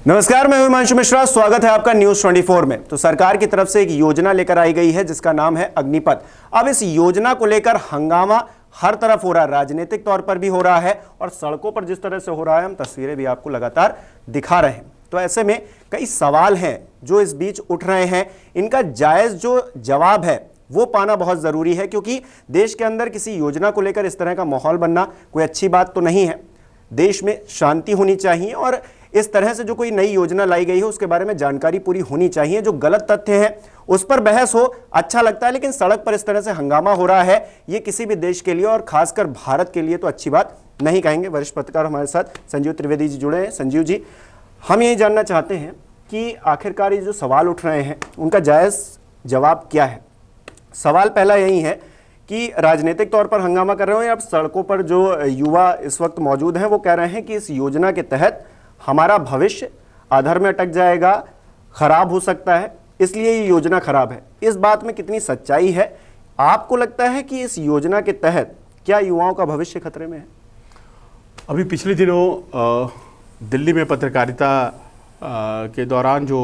नमस्कार, मैं हिमांशु मिश्रा। स्वागत है आपका न्यूज 24 में। तो सरकार की तरफ से एक योजना लेकर आई गई है जिसका नाम है अग्निपथ। अब इस योजना को लेकर हंगामा हर तरफ हो रहा है, राजनीतिक तौर पर भी हो रहा है और सड़कों पर जिस तरह से हो रहा है, हम तस्वीरें भी आपको लगातार दिखा रहे हैं। तो ऐसे में कई सवाल हैं जो इस बीच उठ रहे हैं। इनका जायज जो जवाब है वो पाना बहुत जरूरी है, क्योंकि देश के अंदर किसी योजना को लेकर इस तरह का माहौल बनना कोई अच्छी बात तो नहीं है। देश में शांति होनी चाहिए और इस तरह से जो कोई नई योजना लाई गई है उसके बारे में जानकारी पूरी होनी चाहिए। जो गलत तथ्य हैं उस पर बहस हो, अच्छा लगता है, लेकिन सड़क पर इस तरह से हंगामा हो रहा है, ये किसी भी देश के लिए और खासकर भारत के लिए तो अच्छी बात नहीं कहेंगे। वरिष्ठ पत्रकार हमारे साथ संजीव त्रिवेदी जी जुड़े हैं। संजीव जी, हम ये जानना चाहते हैं कि आखिरकार ये जो सवाल उठ रहे हैं उनका जायज जवाब क्या है। सवाल पहला यही है कि राजनीतिक तौर पर हंगामा कर रहे हो या अब सड़कों पर जो युवा इस वक्त मौजूद हैं वो कह रहे हैं कि इस योजना के तहत हमारा भविष्य अधर में अटक जाएगा, खराब हो सकता है, इसलिए ये योजना खराब है। इस बात में कितनी सच्चाई है? आपको लगता है कि इस योजना के तहत क्या युवाओं का भविष्य खतरे में है? अभी पिछले दिनों दिल्ली में पत्रकारिता के दौरान जो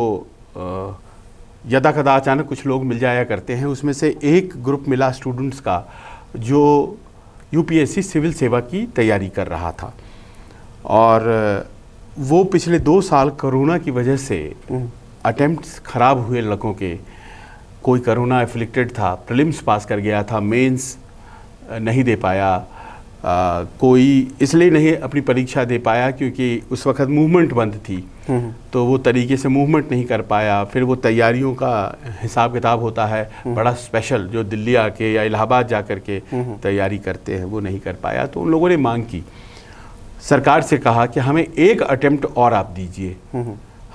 यदा कदा अचानक कुछ लोग मिल जाया करते हैं, उसमें से एक ग्रुप मिला स्टूडेंट्स का जो यूपीएससी सिविल सेवा की तैयारी कर रहा था और वो पिछले 2 साल कोरोना की वजह से अटेम्प्ट्स खराब हुए लड़कों के। कोई कोरोना एफ्लिक्टेड था, प्रीलिम्स पास कर गया था, मेंस नहीं दे पाया, कोई इसलिए नहीं अपनी परीक्षा दे पाया क्योंकि उस वक्त मूवमेंट बंद थी, तो वो तरीके से मूवमेंट नहीं कर पाया। फिर वो तैयारियों का हिसाब किताब होता है बड़ा स्पेशल, जो दिल्ली आके या इलाहाबाद जा कर के तैयारी करते हैं, वो नहीं कर पाया। तो उन लोगों ने मांग की, सरकार से कहा कि हमें एक अटेम्प्ट और आप दीजिए,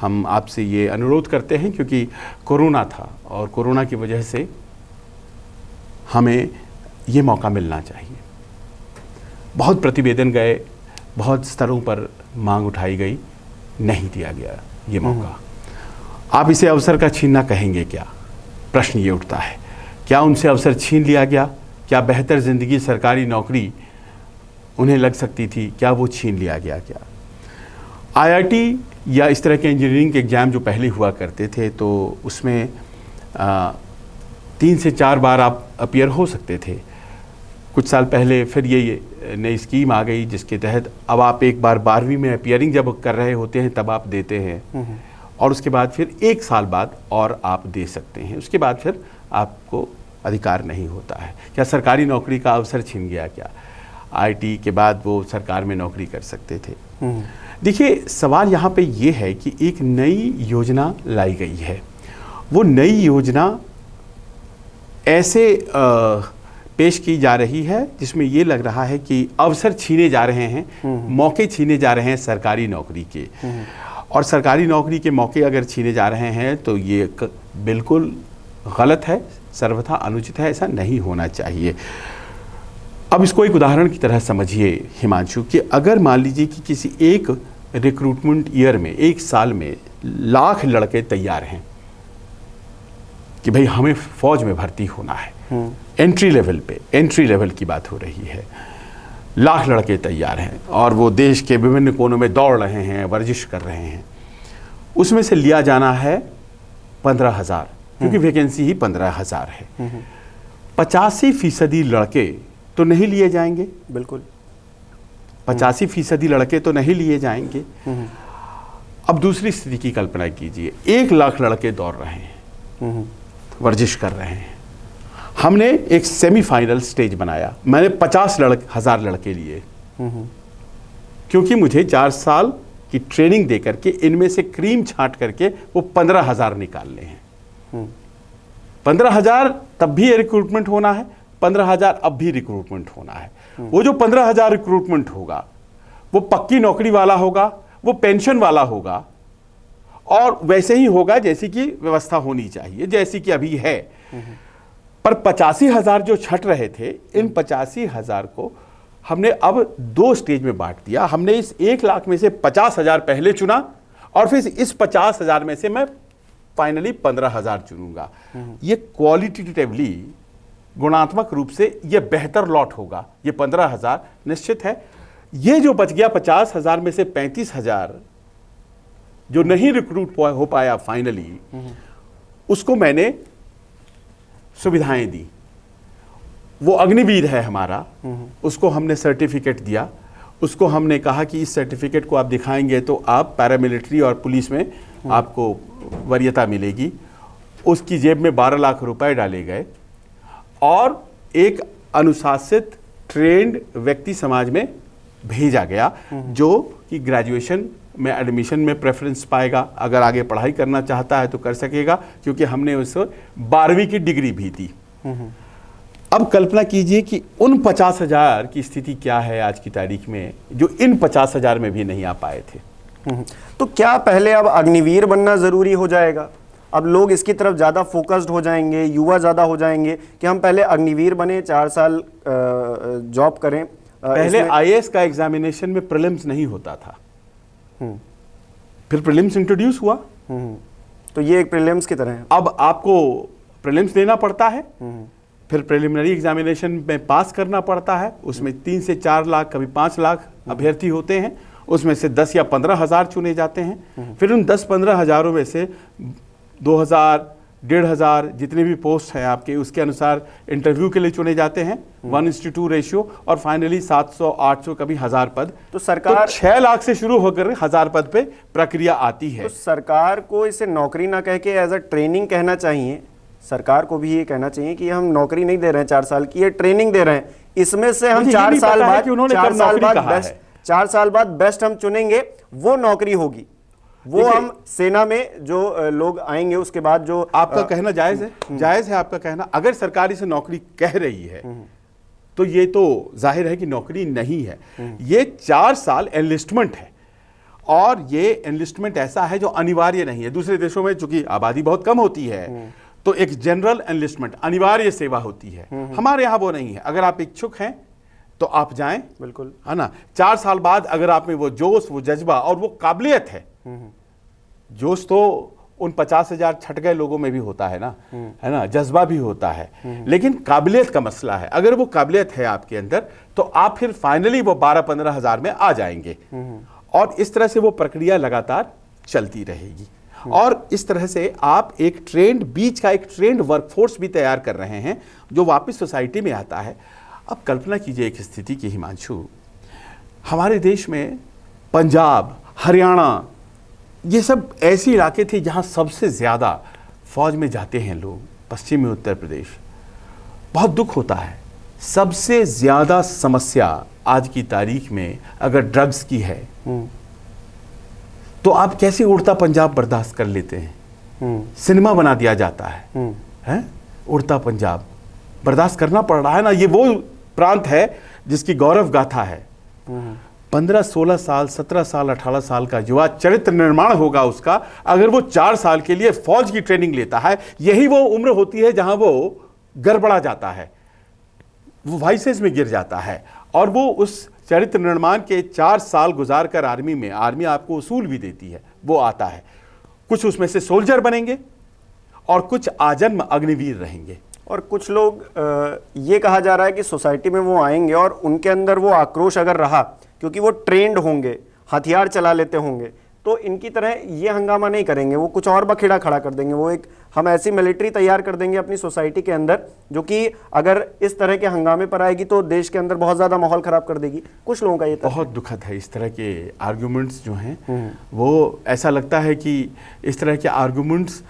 हम आपसे ये अनुरोध करते हैं, क्योंकि कोरोना था और कोरोना की वजह से हमें ये मौका मिलना चाहिए। बहुत प्रतिवेदन गए, बहुत स्तरों पर मांग उठाई गई, नहीं दिया गया ये मौका। आप इसे अवसर का छीनना कहेंगे क्या? प्रश्न ये उठता है, क्या उनसे अवसर छीन लिया गया? क्या बेहतर ज़िंदगी, सरकारी नौकरी उन्हें लग सकती थी, क्या वो छीन लिया गया? क्या आईआईटी या इस तरह के इंजीनियरिंग के एग्ज़ाम जो पहले हुआ करते थे, तो उसमें 3 से 4 बार आप अपीयर हो सकते थे। कुछ साल पहले फिर ये नई स्कीम आ गई जिसके तहत अब आप एक बार 12वीं में अपीयरिंग जब कर रहे होते हैं तब आप देते हैं और उसके बाद फिर 1 साल बाद और आप दे सकते हैं, उसके बाद फिर आपको अधिकार नहीं होता है। क्या सरकारी नौकरी का अवसर छीन गया? क्या आईटी के बाद वो सरकार में नौकरी कर सकते थे? देखिए, सवाल यहाँ पे ये है कि एक नई योजना लाई गई है। वो नई योजना ऐसे पेश की जा रही है जिसमें ये लग रहा है कि अवसर छीने जा रहे हैं, मौके छीने जा रहे हैं सरकारी नौकरी के। और सरकारी नौकरी के मौके अगर छीने जा रहे हैं तो ये बिल्कुल गलत है, सर्वथा अनुचित है, ऐसा नहीं होना चाहिए। अब इसको एक उदाहरण की तरह समझिए हिमांशु, कि अगर मान लीजिए कि किसी एक रिक्रूटमेंट ईयर में, 1 साल में लाख लड़के तैयार हैं कि भाई हमें फौज में भर्ती होना है, एंट्री लेवल पे, एंट्री लेवल की बात हो रही है, लाख लड़के तैयार हैं और वो देश के विभिन्न कोनों में दौड़ रहे हैं, वर्जिश कर रहे हैं। उसमें से लिया जाना है 15,000, क्योंकि वैकेंसी ही 15,000 है। 85% लड़के तो नहीं लिए जाएंगे, बिल्कुल 85% लड़के तो नहीं लिए जाएंगे। अब दूसरी स्थिति की कल्पना कीजिए, 1 लाख लड़के दौड़ रहे हैं, वर्जिश कर रहे हैं। हमने एक सेमीफाइनल स्टेज बनाया, मैंने 50,000 लड़के लिए, क्योंकि मुझे 4 साल की ट्रेनिंग दे करके इनमें से क्रीम छांट करके वो 15,000 निकालने हैं। 15,000 तब भी रिक्रूटमेंट होना है, 15,000 अब भी रिक्रूटमेंट होना है। वो जो 15,000 रिक्रूटमेंट होगा वो पक्की नौकरी वाला होगा, वो पेंशन वाला होगा और वैसे ही होगा जैसी कि व्यवस्था होनी चाहिए, जैसी कि अभी है। पर 85,000 जो छट रहे थे, इन 85,000 को हमने अब 2 स्टेज में बांट दिया। हमने इस 1 लाख में से 50,000 पहले चुना और फिर इस 50,000 में से मैं फाइनली 15,000 चुनूंगा। ये क्वालिटेटिवली, गुणात्मक रूप से ये बेहतर लॉट होगा। ये 15,000 निश्चित है। ये जो बच गया 50,000 में से 35,000 जो नहीं रिक्रूट हो पाया फाइनली, उसको मैंने सुविधाएं दी। वो अग्निवीर है हमारा, उसको हमने सर्टिफिकेट दिया। उसको हमने कहा कि इस सर्टिफिकेट को आप दिखाएंगे तो आप पैरामिलिट्री और पुलिस में आपको वरीयता मिलेगी। उसकी जेब में 12 लाख रुपए डाले गए और एक अनुशासित ट्रेंड व्यक्ति समाज में भेजा गया, जो कि ग्रेजुएशन में एडमिशन में प्रेफरेंस पाएगा। अगर आगे पढ़ाई करना चाहता है तो कर सकेगा, क्योंकि हमने उसको 12वीं की डिग्री भी दी। अब कल्पना कीजिए कि उन 50,000 की स्थिति क्या है आज की तारीख में, जो इन 50,000 में भी नहीं आ पाए थे। तो क्या पहले अब अग्निवीर बनना जरूरी हो जाएगा? अब लोग इसकी तरफ ज्यादा फोकस्ड हो जाएंगे, युवा ज्यादा हो जाएंगे कि हम पहले अग्निवीर बने, 4 साल जॉब करें। पहले आईएएस का एग्जामिनेशन में प्रीलिम्स नहीं होता था, फिर प्रीलिम्स इंट्रोड्यूस हुआ। तो ये एक प्रीलिम्स की तरह है। अब आपको प्रीलिम्स देना पड़ता है, फिर प्रिलिमिनरी एग्जामिनेशन में पास करना पड़ता है। उसमें 3 से 4 लाख, कभी 5 लाख अभ्यर्थी होते हैं। उसमें से 10 या 15 हज़ार चुने जाते हैं। फिर उन 10-15 हज़ारों में से 2,000, 1,500 जितने भी पोस्ट हैं आपके, उसके अनुसार इंटरव्यू के लिए चुने जाते हैं, 1:2 रेशियो। और फाइनली 700, 800, कभी 1000 पद। तो सरकार 6 लाख से शुरू होकर 1000 पद पे प्रक्रिया आती है। तो सरकार को इसे नौकरी ना कह के एज अ ट्रेनिंग कहना चाहिए। सरकार को भी ये कहना चाहिए कि हम नौकरी नहीं दे रहे हैं 4 साल की, ये ट्रेनिंग दे रहे हैं। इसमें से हम 4 साल बाद 4 साल बाद बेस्ट हम चुनेंगे, वो नौकरी होगी। वो हम सेना में जो लोग आएंगे उसके बाद जो आपका कहना जायज है, जायज है आपका कहना। अगर सरकार इसे नौकरी कह रही है तो ये तो जाहिर है कि नौकरी नहीं है। ये 4 साल एनलिस्टमेंट है, और ये एनलिस्टमेंट ऐसा है जो अनिवार्य नहीं है। दूसरे देशों में चूंकि आबादी बहुत कम होती है तो एक जनरल एनलिस्टमेंट, अनिवार्य सेवा होती है। हमारे यहाँ वो नहीं है। अगर आप इच्छुक हैं तो आप जाएं, बिल्कुल, है ना। 4 साल बाद अगर आप में वो जोश, वो जज्बा और वो काबिलियत है, जोश तो उन 50,000 छट गए लोगों में भी होता है ना, है ना, जज्बा भी होता है, लेकिन काबिलियत का मसला है। अगर वो काबिलियत है आपके अंदर तो आप फिर फाइनली वो 12-15 हज़ार में आ जाएंगे। और इस तरह से वो प्रक्रिया लगातार चलती रहेगी। और इस तरह से आप एक ट्रेंड, बीच का एक ट्रेंड वर्कफोर्स भी तैयार कर रहे हैं जो वापस सोसाइटी में आता है। अब कल्पना कीजिए एक स्थिति की हिमांशु, हमारे देश में पंजाब, हरियाणा, ये सब ऐसे इलाके थे जहां सबसे ज़्यादा फौज में जाते हैं लोग। पश्चिमी उत्तर प्रदेश, बहुत दुख होता है, सबसे ज़्यादा समस्या आज की तारीख में अगर ड्रग्स की है तो आप कैसे उड़ता पंजाब बर्दाश्त कर लेते हैं? सिनेमा बना दिया जाता है, उड़ता पंजाब बर्दाश्त करना पड़ रहा है ना। ये वो प्रांत है जिसकी गौरव गाथा है। 15, 16 साल, 17 साल, 18 साल का युवा चरित्र निर्माण होगा उसका अगर वो 4 साल के लिए फौज की ट्रेनिंग लेता है। यही वो उम्र होती है जहां वो गड़बड़ा जाता है, वो वाइसेस में गिर जाता है, और वो उस चरित्र निर्माण के 4 साल गुजार कर आर्मी में, आर्मी आपको उसूल भी देती है, वो आता है। कुछ उसमें से सोल्जर बनेंगे और कुछ आजन्म अग्निवीर रहेंगे। और कुछ लोग ये कहा जा रहा है कि सोसाइटी में वो आएंगे और उनके अंदर वो आक्रोश अगर रहा, क्योंकि वो ट्रेंड होंगे, हथियार चला लेते होंगे, तो इनकी तरह ये हंगामा नहीं करेंगे, वो कुछ और बखेड़ा खड़ा कर देंगे। वो एक हम ऐसी मिलिट्री तैयार कर देंगे अपनी सोसाइटी के अंदर जो कि अगर इस तरह के हंगामे पर आएगी तो देश के अंदर बहुत ज़्यादा माहौल ख़राब कर देगी। कुछ लोगों का ये बहुत दुखद है। इस तरह के आर्गूमेंट्स जो हैं वो ऐसा लगता है कि इस तरह के आर्गूमेंट्स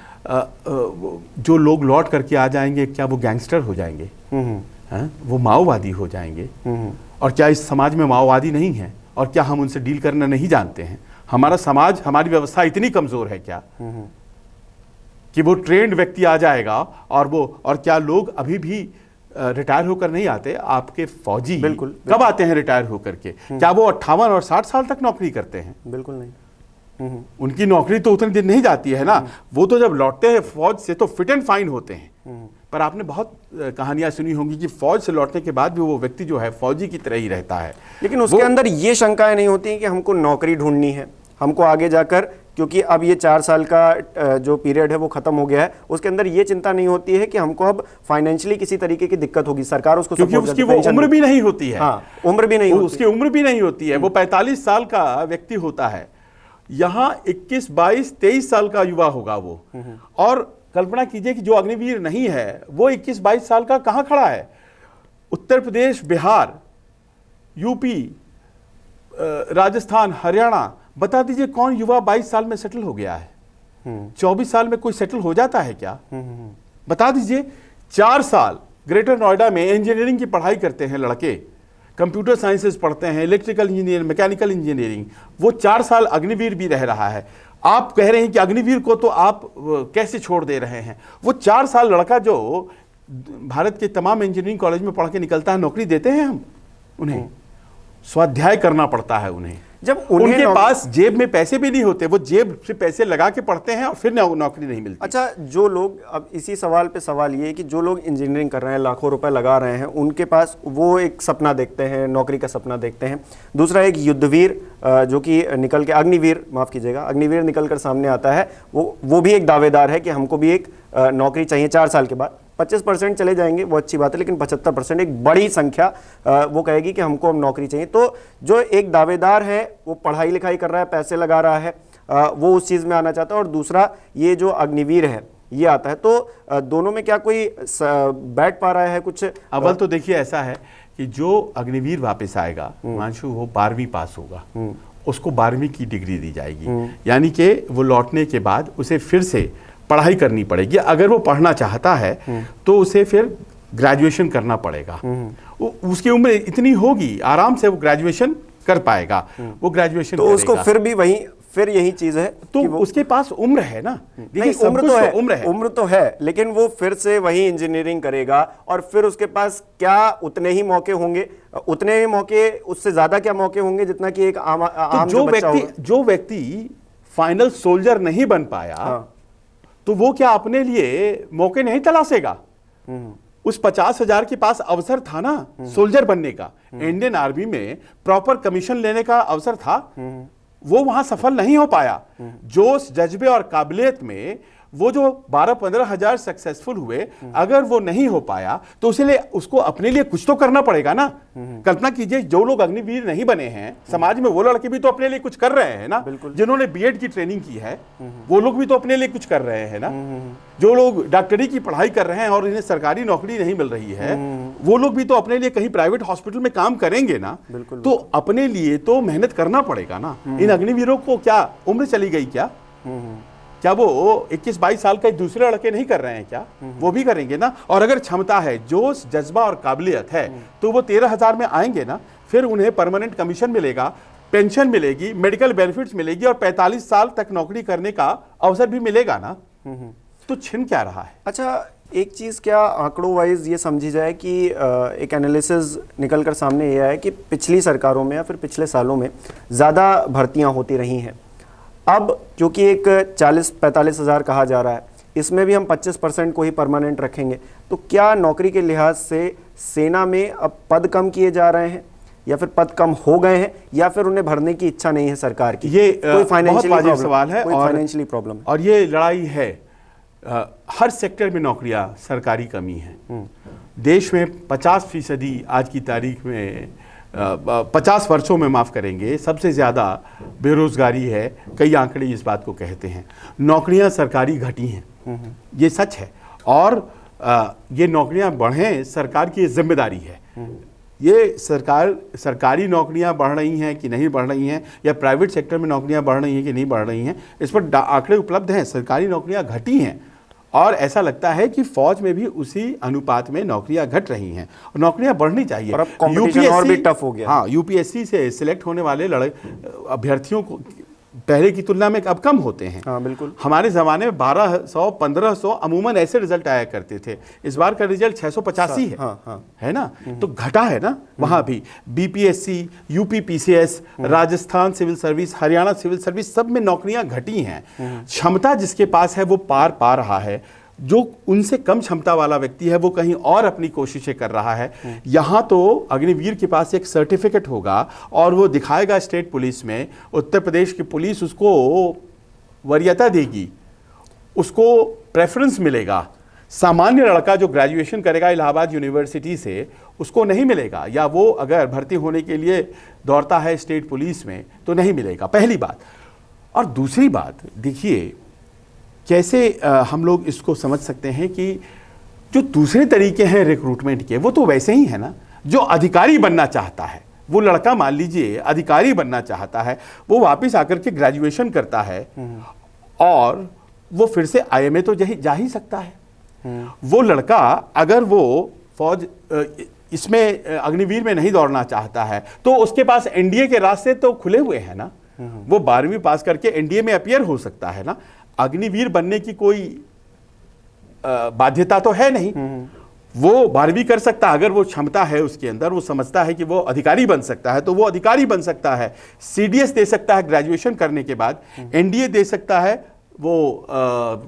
जो लोग लौट करके आ जाएंगे, क्या वो गैंगस्टर हो जाएंगे? वो माओवादी हो जाएंगे? और क्या इस समाज में माओवादी नहीं है? और क्या हम उनसे डील करना नहीं जानते हैं? हमारा समाज, हमारी व्यवस्था इतनी कमजोर है क्या कि वो ट्रेंड व्यक्ति आ जाएगा? और क्या लोग अभी भी रिटायर होकर नहीं आते? आपके फौजी बिल्कुल कब आते हैं रिटायर होकर के? क्या वो 58 और 60 साल तक नौकरी करते हैं? बिल्कुल नहीं। उनकी नौकरी तो उतने दिन नहीं जाती है ना। वो तो जब लौटते हैं फौज से तो फिट एंड फाइन होते हैं। पर आपने बहुत कहानियां सुनी होंगी कि फौज से लौटने के बाद भी वो व्यक्ति जो है फौजी की तरह ही रहता है। लेकिन उसके अंदर ये शंकाएं नहीं होती कि हमको नौकरी ढूंढनी है, हमको आगे जाकर, क्योंकि अब ये 4 साल का जो पीरियड है वो खत्म हो गया है, उसके अंदर ये चिंता नहीं होती है कि हमको अब फाइनेंशियली किसी तरीके की दिक्कत होगी। सरकार उसको क्योंकि उसकी वो उम्र भी नहीं होती है। हाँ, उम्र भी नहीं होती, उसकी उम्र भी नहीं होती है। वो 45 साल का व्यक्ति होता है यहाँ 21, 22, 23 साल का युवा होगा वो। और कल्पना कीजिए कि जो अग्निवीर नहीं है वो 21, 22 साल का कहाँ खड़ा है। उत्तर प्रदेश, बिहार, यूपी, राजस्थान, हरियाणा, बता दीजिए कौन युवा 22 साल में सेटल हो गया है? 24 साल में कोई सेटल हो जाता है क्या? बता दीजिए। 4 साल ग्रेटर नोएडा में इंजीनियरिंग की पढ़ाई करते हैं लड़के, कंप्यूटर साइंसेस पढ़ते हैं, इलेक्ट्रिकल इंजीनियर, मैकेनिकल इंजीनियरिंग, वो 4 साल अग्निवीर भी रह रहा है। आप कह रहे हैं कि अग्निवीर को तो आप कैसे छोड़ दे रहे हैं? वो 4 साल लड़का जो भारत के तमाम इंजीनियरिंग कॉलेज में पढ़ के निकलता है, नौकरी देते हैं हम उन्हें? स्वाध्याय करना पड़ता है उन्हें। जब उनके पास जेब में पैसे भी नहीं होते, वो जेब से पैसे लगा के पढ़ते हैं और फिर नौकरी नहीं मिलती। अच्छा, जो लोग, अब इसी सवाल पे सवाल ये है कि जो लोग इंजीनियरिंग कर रहे हैं, लाखों रुपए लगा रहे हैं, उनके पास वो एक सपना देखते हैं, नौकरी का सपना देखते हैं। दूसरा एक युद्धवीर जो कि निकल के, अग्निवीर माफ़ कीजिएगा, अग्निवीर निकल कर सामने आता है, वो भी एक दावेदार है कि हमको भी एक नौकरी चाहिए 4 साल के बाद। 25% चले जाएंगे वो अच्छी बात है, लेकिन 75% एक बड़ी संख्या वो कहेगी कि हमको अब नौकरी चाहिए। तो जो एक दावेदार है वो पढ़ाई लिखाई कर रहा है, पैसे लगा रहा है, वो उस चीज़ में आना चाहता है, और दूसरा ये जो अग्निवीर है ये आता है। तो दोनों में क्या कोई बैठ पा रहा है कुछ? अव्वल तो देखिए ऐसा है कि जो अग्निवीर वापस आएगा, मानशु वो 12वीं पास होगा, उसको 12वीं की डिग्री दी जाएगी, यानी कि वो लौटने के बाद उसे फिर से पढ़ाई करनी पड़ेगी। अगर वो पढ़ना चाहता है तो उसे फिर ग्रेजुएशन करना पड़ेगा। उसकी उम्र इतनी होगी, आराम से वो ग्रेजुएशन कर पाएगा, वो ग्रेजुएशन तो उसको फिर यही चीज है तो उसके पास उम्र है ना। नहीं, उम्र तो है, लेकिन वो फिर से वही इंजीनियरिंग करेगा, और फिर उसके पास क्या उतने ही मौके होंगे, उतने ही मौके, उससे ज्यादा क्या मौके होंगे जितना कि एक आम जो व्यक्ति फाइनल सोल्जर नहीं बन पाया, तो वो क्या अपने लिए मौके नहीं तलाशेगा? उस 50,000 के पास अवसर था ना सोल्जर बनने का, इंडियन आर्मी में प्रॉपर कमीशन लेने का अवसर था, वो वहां सफल नहीं हो पाया। जोश, जज्बे और काबिलियत में वो जो 12-15 हजार सक्सेसफुल हुए, अगर वो नहीं हो पाया तो उसको अपने लिए कुछ तो करना पड़ेगा ना। कल्पना कीजिए, जो लोग अग्निवीर नहीं बने हैं समाज में, वो लड़के भी तो अपने लिए कुछ कर रहे हैं ना। जिन्होंने बीएड की ट्रेनिंग की है वो लोग भी तो अपने लिए कुछ कर रहे हैं ना। जो लोग डॉक्टरी की पढ़ाई कर रहे हैं और इन्हें सरकारी नौकरी नहीं मिल रही है, वो लोग भी तो अपने लिए कहीं प्राइवेट हॉस्पिटल में काम करेंगे ना। तो अपने लिए तो मेहनत करना पड़ेगा ना। इन अग्निवीरों को क्या उम्र चली गई क्या वो 21-22 साल के दूसरे लड़के नहीं कर रहे हैं क्या? वो भी करेंगे ना। और अगर क्षमता है, जोश, जज्बा और काबिलियत है, तो वो 13,000 में आएंगे ना। फिर उन्हें परमानेंट कमीशन मिलेगा, पेंशन मिलेगी, मेडिकल बेनिफिट्स मिलेगी, और 45 साल तक नौकरी करने का अवसर भी मिलेगा ना। तो छिन क्या रहा है? अच्छा, एक चीज़ क्या आंकड़ों वाइज ये समझी जाए कि एक एनालिसिस निकल कर सामने ये है कि पिछली सरकारों में या फिर पिछले सालों में ज़्यादा भर्तियां होती रही हैं। अब क्योंकि एक 40-45 हज़ार कहा जा रहा है, इसमें भी हम 25% को ही परमानेंट रखेंगे, तो क्या नौकरी के लिहाज से सेना में अब पद कम किए जा रहे हैं, या फिर पद कम हो गए हैं, या फिर उन्हें भरने की इच्छा नहीं है सरकार की? ये कोई फाइनेंशियली सवाल है, कोई फाइनेंशियली प्रॉब्लम है, और ये लड़ाई है। हर सेक्टर में नौकरियां सरकारी कमी है। देश में 50% आज की तारीख में 50 वर्षों में, माफ़ करेंगे, सबसे ज़्यादा बेरोज़गारी है। कई आंकड़े इस बात को कहते हैं। नौकरियां सरकारी घटी हैं, ये सच है, और ये नौकरियां बढ़ें सरकार की जिम्मेदारी है। ये सरकारी नौकरियां बढ़ रही हैं कि नहीं बढ़ रही हैं, या प्राइवेट सेक्टर में नौकरियां बढ़ रही हैं कि नहीं बढ़ रही हैं, इस पर आंकड़े उपलब्ध हैं। सरकारी नौकरियां घटी हैं, और ऐसा लगता है कि फौज में भी उसी अनुपात में नौकरियां घट रही हैं। नौकरियां बढ़नी चाहिए, और अब कंपटीशन और भी टफ हो गया। हाँ, यूपीएससी से सिलेक्ट होने वाले अभ्यर्थियों को पहले की तुलना में अब कम होते हैं। हाँ, बिल्कुल। हमारे ज़माने में 1200-1500 अमूमन ऐसे रिजल्ट आया करते थे। इस बार का रिजल्ट 685 है। हाँ। है ना। तो घटा है ना वहाँ भी। BPSC, UP PCS, Rajasthan civil service, Haryana civil service, सब में नौकरियां घटी हैं। क्षमता जिसके पास है वो पार पा रहा है, जो उनसे कम क्षमता वाला व्यक्ति है वो कहीं और अपनी कोशिशें कर रहा है। यहाँ तो अग्निवीर के पास एक सर्टिफिकेट होगा और वो दिखाएगा स्टेट पुलिस में, उत्तर प्रदेश की पुलिस उसको वरीयता देगी, उसको प्रेफरेंस मिलेगा। सामान्य लड़का जो ग्रेजुएशन करेगा इलाहाबाद यूनिवर्सिटी से, उसको नहीं मिलेगा, या वो अगर भर्ती होने के लिए दौड़ता है स्टेट पुलिस में तो नहीं मिलेगा, पहली बात। और दूसरी बात देखिए, कैसे हम लोग इसको समझ सकते हैं कि जो दूसरे तरीके हैं रिक्रूटमेंट के, वो तो वैसे ही है ना। जो अधिकारी बनना चाहता है, वो लड़का मान लीजिए अधिकारी बनना चाहता है, वो वापस आकर के ग्रेजुएशन करता है और वो फिर से आईएमए तो जा ही सकता है। वो लड़का अगर वो फौज इसमें अग्निवीर में नहीं दौड़ना चाहता है तो उसके पास एनडीए के रास्ते तो खुले हुए हैं ना। वो 12वीं पास करके एनडीए में अपीयर हो सकता है ना। अग्निवीर बनने की कोई बाध्यता तो है नहीं। वो 12वीं कर सकता है, अगर वो क्षमता है उसके अंदर, वो समझता है कि वो अधिकारी बन सकता है तो वो अधिकारी बन सकता है। सीडीएस दे सकता है ग्रेजुएशन करने के बाद, एनडीए दे सकता है वो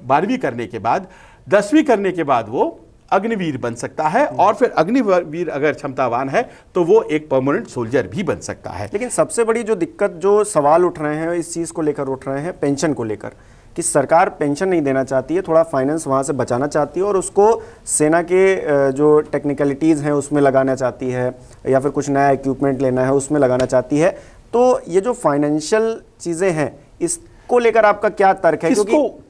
12वीं करने के बाद, 10वीं करने के बाद वो अग्निवीर बन सकता है। और फिर अग्निवीर अगर क्षमतावान है तो वो एक परमानेंट सोल्जर भी बन सकता है। लेकिन सबसे बड़ी जो दिक्कत, जो सवाल उठ रहे हैं इस चीज़ को लेकर उठ रहे हैं, पेंशन को लेकर, कि सरकार पेंशन नहीं देना चाहती है, थोड़ा फाइनेंस वहाँ से बचाना चाहती है और उसको सेना के जो टेक्निकलिटीज़ हैं उसमें लगाना चाहती है, या फिर कुछ नया इक्विपमेंट लेना है उसमें लगाना चाहती है। तो ये जो फाइनेंशियल चीज़ें हैं, इसको लेकर आपका क्या तर्क है?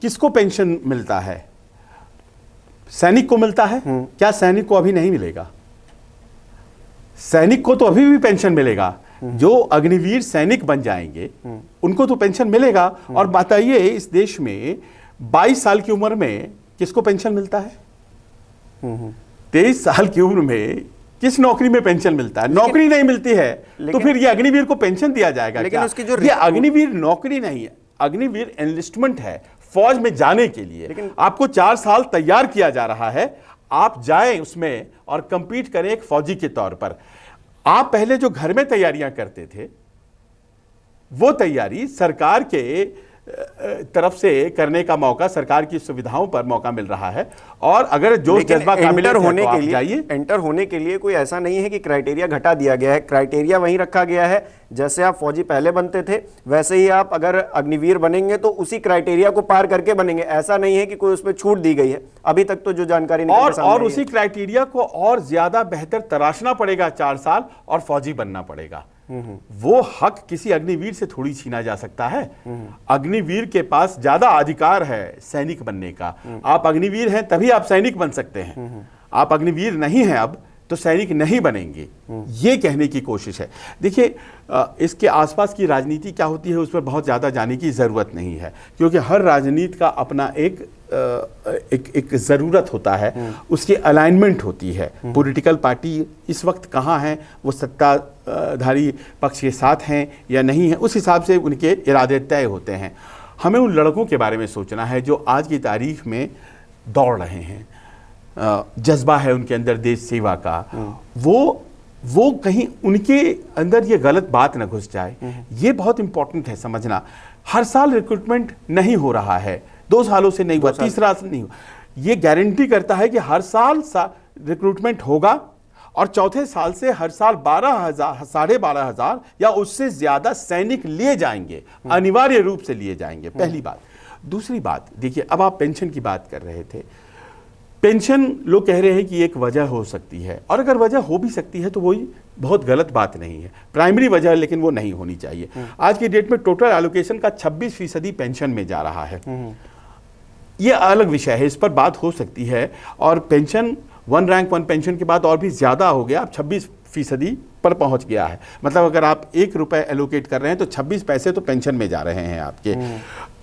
किसको पेंशन मिलता है? सैनिक को मिलता है क्या? सैनिक को अभी नहीं मिलेगा। सैनिक को तो अभी भी पेंशन मिलेगा। जो अग्निवीर सैनिक बन जाएंगे उनको तो पेंशन मिलेगा। और बताइए, इस देश में 22 साल की उम्र में किसको पेंशन मिलता है? 23 साल की उम्र में किस नौकरी में पेंशन मिलता है? नौकरी नहीं मिलती है तो फिर ये अग्निवीर को पेंशन दिया जाएगा? लेकिन उसकी जो ये अग्निवीर नौकरी नहीं है, अग्निवीर एनलिस्टमेंट है, फौज में जाने के लिए। लेकिन आपको 4 साल तैयार किया जा रहा है, आप जाएं उसमें और कंपीट करें एक फौजी के तौर पर। आप पहले जो घर में तैयारियां करते थे, वो तैयारी सरकार के तरफ से करने का मौका, सरकार की सुविधाओं पर मौका मिल रहा है। और अगर जोश जज्बा एंटर होने के लिए, एंटर होने के लिए कोई ऐसा नहीं है कि क्राइटेरिया घटा दिया गया है। क्राइटेरिया वहीं रखा गया है, जैसे आप फौजी पहले बनते थे वैसे ही आप अगर अग्निवीर बनेंगे तो उसी क्राइटेरिया को पार करके बनेंगे। ऐसा नहीं है कि कोई उसमें छूट दी गई है अभी तक तो जो जानकारी और उसी क्राइटेरिया को और ज्यादा बेहतर तराशना पड़ेगा 4 साल और फौजी बनना पड़ेगा। वो हक किसी अग्निवीर से थोड़ी छीना जा सकता है। अग्निवीर के पास ज्यादा अधिकार है सैनिक बनने का। आप अग्निवीर हैं तभी आप सैनिक बन सकते हैं। आप अग्निवीर नहीं हैं अब तो सैनिक नहीं बनेंगे, ये कहने की कोशिश है। देखिए, इसके आसपास की राजनीति क्या होती है उस पर बहुत ज़्यादा जाने की ज़रूरत नहीं है, क्योंकि हर राजनीति का अपना एक ज़रूरत होता है, उसकी अलाइनमेंट होती है। पॉलिटिकल पार्टी इस वक्त कहाँ हैं, वो सत्ताधारी पक्ष के साथ हैं या नहीं है, उस हिसाब से उनके इरादे तय होते हैं। हमें उन लड़कों के बारे में सोचना है जो आज की तारीख में दौड़ रहे हैं, जज्बा है उनके अंदर देश सेवा का। वो कहीं उनके अंदर ये गलत बात न घुस जाए, ये बहुत इंपॉर्टेंट है समझना। हर साल रिक्रूटमेंट नहीं हो रहा है, 2 सालों से नहीं हुआ, तीसरा साल नहीं हुआ। ये गारंटी करता है कि हर साल रिक्रूटमेंट होगा और चौथे साल से हर साल 12,000, 12,500 या उससे ज्यादा सैनिक लिए जाएंगे, अनिवार्य रूप से लिए जाएंगे। पहली बात। दूसरी बात, देखिए, अब आप पेंशन की बात कर रहे थे। पेंशन लोग कह रहे हैं कि एक वजह हो सकती है, और अगर वजह हो भी सकती है तो वही बहुत गलत बात नहीं है, प्राइमरी वजह, लेकिन वो नहीं होनी चाहिए। आज की डेट में टोटल एलोकेशन का 26% पेंशन में जा रहा है। ये अलग विषय है, इस पर बात हो सकती है। और पेंशन 1 रैंक 1 पेंशन के बाद और भी ज्यादा हो गया, अब 26% पर पहुंच गया है। मतलब अगर आप 1 रुपए एलोकेट कर रहे हैं तो 26 पैसे तो पेंशन में जा रहे हैं आपके।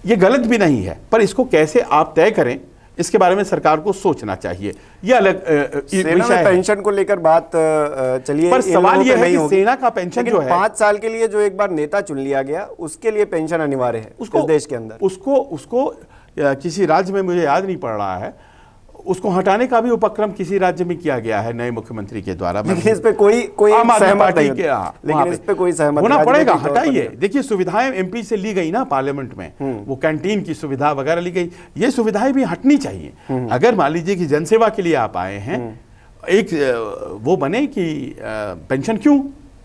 ये गलत भी नहीं है, पर इसको कैसे आप तय करें इसके बारे में सरकार को सोचना चाहिए। ये अलग सेना में पेंशन को लेकर बात चलिए, पर सवाल ये है कि सेना का पेंशन जो है 5 साल के लिए जो एक बार नेता चुन लिया गया उसके लिए पेंशन अनिवार्य है इस देश के अंदर। उसको किसी राज्य में, मुझे याद नहीं पड़ रहा है, उसको हटाने का भी उपक्रम किसी राज्य में किया गया है नए मुख्यमंत्री के द्वारा। लेकिन इस पे कोई सहमत नहीं, लेकिन इस पे कोई सहमत होना पड़ेगा। हटाइए, देखिए सुविधाएं एमपी से ली गई ना पार्लियामेंट में, वो कैंटीन की सुविधा वगैरह ली गई, ये सुविधाएं भी हटनी चाहिए। अगर मान लीजिए कि जनसेवा के लिए आप आए हैं, एक वो बने कि पेंशन क्यों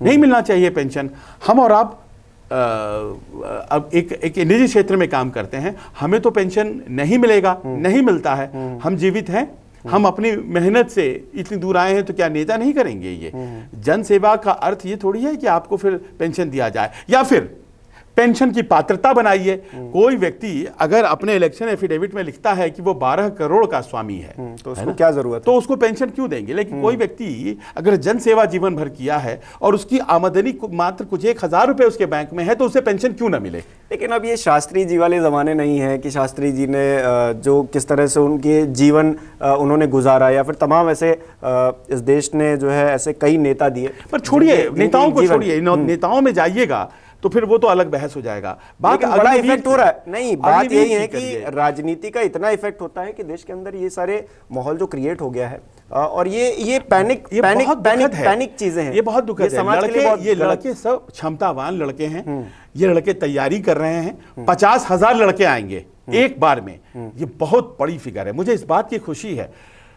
नहीं मिलना चाहिए पेंशन। हम और आप अब एक निजी क्षेत्र में काम करते हैं, हमें तो पेंशन नहीं मिलेगा, नहीं मिलता है। हम जीवित हैं, हम अपनी मेहनत से इतनी दूर आए हैं, तो क्या नेता नहीं करेंगे? ये जन सेवा का अर्थ ये थोड़ी है कि आपको फिर पेंशन दिया जाए, या फिर पेंशन की पात्रता बनाइए। कोई व्यक्ति अगर अपने इलेक्शन एफिडेविट में लिखता है कि वो 12 करोड़ का स्वामी है, तो उसको क्या जरूरत है? तो उसको पेंशन क्यों देंगे? लेकिन कोई व्यक्ति अगर जन सेवा जीवन भर किया है और उसकी आमदनी मात्र कुछ 1,000 रुपए उसके बैंक में है, तो उसे पेंशन क्यों ना मिले? लेकिन अब ये शास्त्री जी वाले ज़माने नहीं है कि शास्त्री जी ने जो किस तरह से उनके जीवन उन्होंने गुजारा, या फिर तमाम ऐसे इस देश ने जो है ऐसे कई नेता दिए। पर छोड़िए, नेताओं को छोड़िए, नेताओं में जाइएगा तो फिर वो तो अलग बहस हो जाएगा। बात बड़ा इफेक्ट हो रहा है। नहीं, बात यही है कि राजनीति का इतना इफेक्ट होता है कि देश के अंदर ये सारे माहौल जो क्रिएट हो गया है, और ये पैनिक चीजें हैं। ये बहुत दुखद है। समाज के लिए ये लड़के सब क्षमतावान लड़के हैं। ये लड़के तैयारी कर रहे हैं। 50,000 लड़के आएंगे एक बार में। ये बहुत बड़ी फिगर है। मुझे इस बात की खुशी है,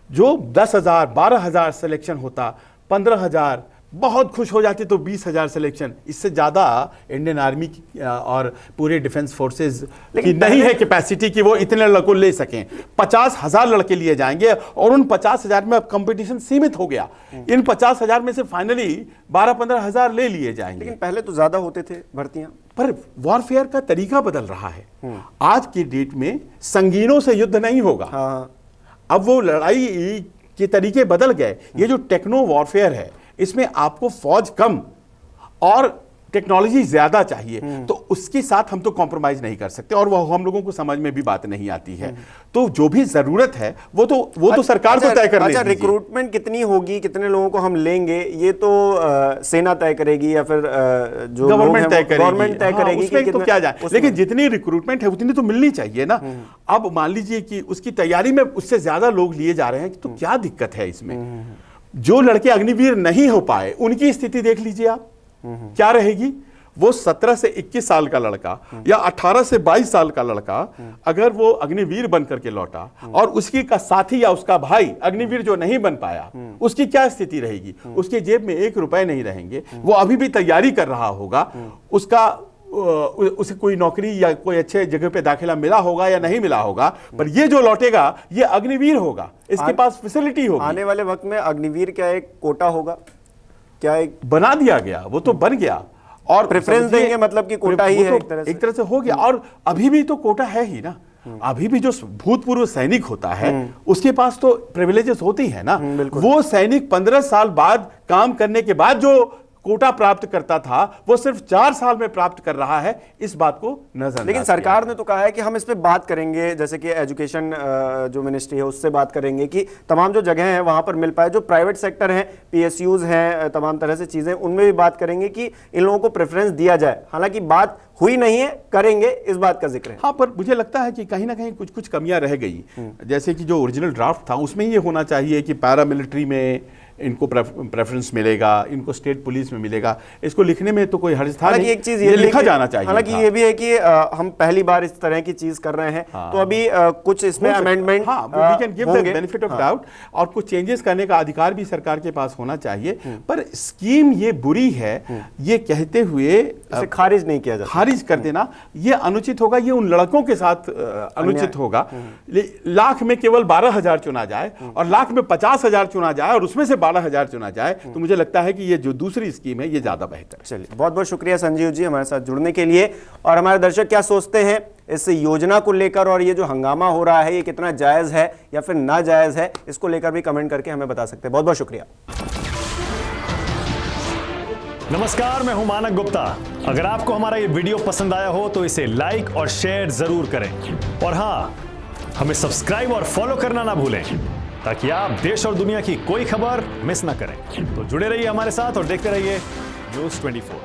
जो 10,000 12,000 सिलेक्शन होता, 15,000 बहुत खुश हो जाते, तो 20,000 सिलेक्शन, इससे ज़्यादा इंडियन आर्मी और पूरे डिफेंस फोर्सेस की नहीं है कैपेसिटी कि वो इतने लड़कों ले सकें। 50,000 लड़के लिए जाएंगे और उन 50,000 में अब कंपटीशन सीमित हो गया। इन 50,000 में से फाइनली 12-15,000 ले लिए जाएंगे। लेकिन पहले तो ज़्यादा होते थे भर्तियां। पर वॉरफेयर का तरीका बदल रहा है। आज की डेट में संगीनों से युद्ध नहीं होगा। अब वो लड़ाई के तरीके बदल गए। ये जो टेक्नो वॉरफेयर है, इसमें आपको फौज कम और टेक्नोलॉजी ज्यादा चाहिए, तो उसके साथ हम तो कॉम्प्रोमाइज नहीं कर सकते, और वो हम लोगों को समझ में भी बात नहीं आती है। तो जो भी जरूरत है वो तो सरकार को तय करनी है। अच्छा, रिक्रूटमेंट कितनी होगी, कितने लोगों को हम लेंगे, ये तो सेना तय करेगी, या फिर जो गवर्नमेंट तय करेगी। उसमें तो क्या जाए, लेकिन जितनी रिक्रूटमेंट है उतनी तो मिलनी चाहिए ना। अब मान लीजिए कि उसकी तैयारी में उससे ज्यादा लोग लिए जा रहे हैं, तो क्या दिक्कत है इसमें? जो लड़के अग्निवीर नहीं हो पाए, उनकी स्थिति देख लीजिए आप क्या रहेगी। वो 17 से 21 साल का लड़का या 18 से 22 साल का लड़का अगर वो अग्निवीर बन करके लौटा, और उसकी का साथी या उसका भाई अग्निवीर जो नहीं बन पाया, उसकी क्या स्थिति रहेगी? उसके जेब में 1 रुपए नहीं रहेंगे। वो अभी भी तैयारी कर रहा होगा, उसे कोई नौकरी या कोई अच्छे जगह पे दाखिला मिला होगा या नहीं मिला होगा, पर ये जो लौटेगा ये अग्निवीर होगा, इसके पास फैसिलिटी होगी। आने वाले वक्त में अग्निवीर क्या एक कोटा होगा? क्या एक बना दिया गया? वो तो बन गया, और प्रेफरेंस देंगे, मतलब कि कोटा ही है एक तरह से हो गया। और अभी भी तो कोटा है ही ना। अभी भी जो भूतपूर्व सैनिक होता है उसके पास तो प्रिविलेजेस होती है ना। वो सैनिक 15 साल बाद काम करने के बाद जो कोटा प्राप्त करता था, वो सिर्फ 4 साल में प्राप्त कर रहा है। इस बात को नजर, लेकिन सरकार ने तो कहा है कि हम इस पे बात करेंगे, जैसे कि एजुकेशन जो मिनिस्ट्री है उससे बात करेंगे कि तमाम जो जगह हैं वहां पर मिल पाए। जो प्राइवेट सेक्टर हैं, PSUs हैं, तमाम तरह से चीजें, उनमें भी बात करेंगे कि इन लोगों को प्रेफरेंस दिया जाए। हालांकि बात हुई नहीं है, करेंगे, इस बात का जिक्र है। हाँ, पर मुझे लगता है कि कहीं ना कहीं कुछ कमियां रह गई। जैसे कि जो ओरिजिनल ड्राफ्ट था उसमें ये होना चाहिए कि पैरामिलिट्री में इनको प्रेफरेंस मिलेगा, इनको स्टेट पुलिस में मिलेगा। इसको लिखने में तो कोई हर्ज था नहीं। एक चीज ये लिखा जाना चाहिए। हालांकि ये भी है कि हम पहली बार इस तरह की चीज कर रहे हैं, तो अभी कुछ इसमें amendment, we can give the benefit of doubt, और कुछ चेंजेस करने का अधिकार भी सरकार के पास होना चाहिए। पर स्कीम ये बुरी है, ये कहते हुए खारिज नहीं किया जाता। खारिज कर देना ये अनुचित होगा। ये उन लड़कों के साथ अनुचित होगा। लाख में केवल 12,000 चुना जाए और लाख में 50,000 चुना जाए और उसमें से 12,000 चुना जाए, तो मुझे लगता है कि ये जो दूसरी स्कीम है ये ज्यादा बेहतर है। चलिए, बहुत बहुत शुक्रिया संजीव जी हमारे साथ जुड़ने के लिए। और हमारे दर्शक क्या सोचते हैं इस योजना को लेकर, और ये जो हंगामा हो रहा है ये कितना जायज है या फिर नाजायज है, इसको लेकर भी कमेंट करके हमें बता सकते हैं। बहुत बहुत शुक्रिया। नमस्कार, मैं हूं मानक गुप्ता। अगर आपको हमारा ये वीडियो पसंद आया हो तो इसे लाइक और शेयर जरूर करें, और हां, हमें सब्सक्राइब और फॉलो करना ना भूलें, ताकि आप देश और दुनिया की कोई खबर मिस ना करें। तो जुड़े रहिए हमारे साथ और देखते रहिए News 24।